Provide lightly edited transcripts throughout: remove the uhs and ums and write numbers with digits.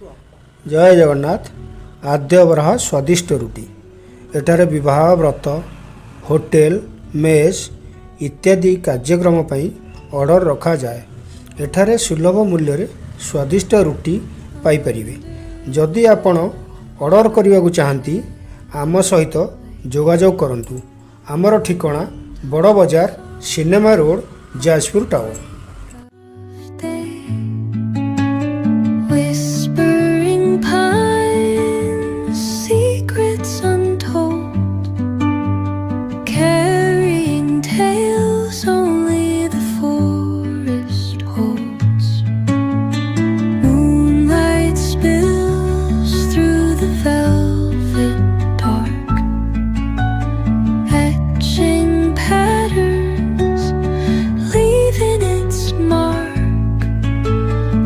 जय जगन्नाथ। आद्य बराह स्वादिष्ट रुटी एठारे विवाह व्रत होटेल मेस इत्यादि कार्यक्रम पर ऑर्डर रखा जाए। एठारे सुलभ मूल्य रे स्वादिष्ट रुटी पाइपर। जदि आपण ऑर्डर करने को चाहती आम सहित जोगाजोग करंतु। आमर ठिकाना बड़ बजार cinema road Jajpur town. Whispering pines, secrets untold, carrying tales only the forest holds. Moonlight spills through the velvet dark, etching patterns, leaving its mark.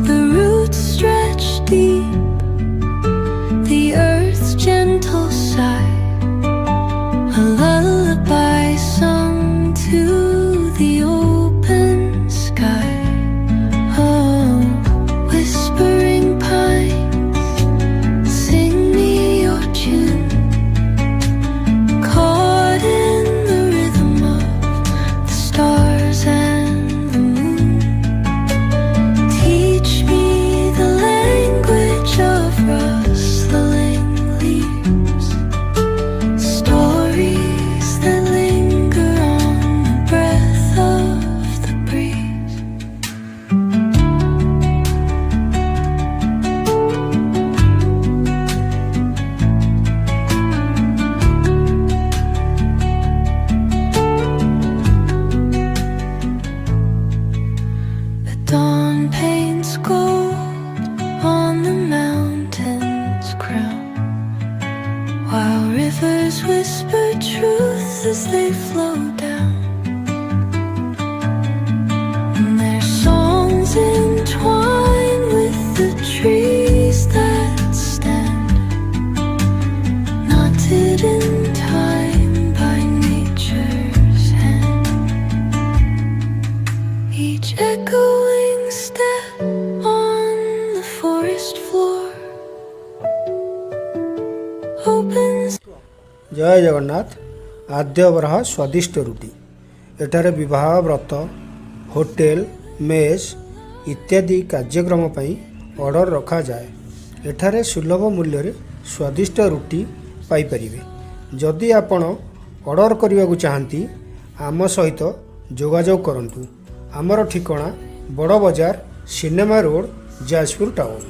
The roots stretch deep, the earth's gentle sigh, a lullaby sung to the open sky. Oh, whispering pines, sing me your tune, caught in the rhythm of the stars and the moon. Teach me the language of rustling leaves, stories that linger on the breath of the breeze. The dawn paints gold on the mountain's crown, while rivers whisper truth as they flow down. And their songs entwine with the trees that stand, knotted in time by nature's hand. Each echoing step on the forest floor opens. जय जगन्नाथ। आद्य बराह स्वादिष्ट रुटी एठारे विवाह व्रत hotel mess इत्यादि कार्यक्रम पर ऑर्डर रखा जाए। एठारे सुलभ मूल्य रे स्वादिष्ट रुटी पाइपर। जदि आपण ऑर्डर करने को चाहती आम सहित जोगाजोग करंतु। आमर ठिकाना बड़ बजार सिनेमा रोड जाजपुर टाउन।